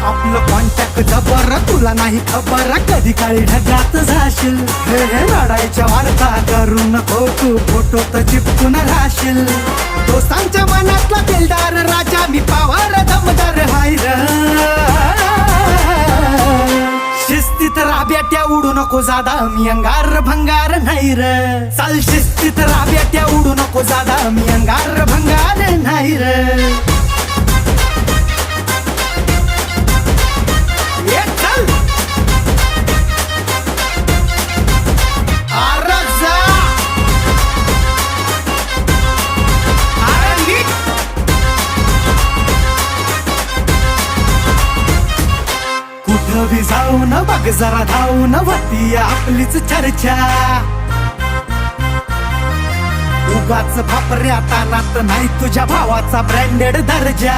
आपलं कॉन्टॅक्ट जबर, तुला नाही खबर कधी काळी ढगात जाशील. हे लढाईच्या वार्ता करू नको तू, फोटो तर चिपकून राहशील. दोस्तांच्या मनातला दिलदार राजा मी, पावार दमदार हायर. शिस्तीत राब्याट्या उडू नको जादा, मी अंगार भंगार नाही र. चाल शिस्तीत राब्याट्या उडू नको जादा, मी अंगार भंगार नाही र. कुठं भी जाऊन बघ जरा धावून, होती आपलीच चर्चा. उगाच फापऱ्या तानात नाही तुझ्या भावाचा ब्रँडेड दर्जा.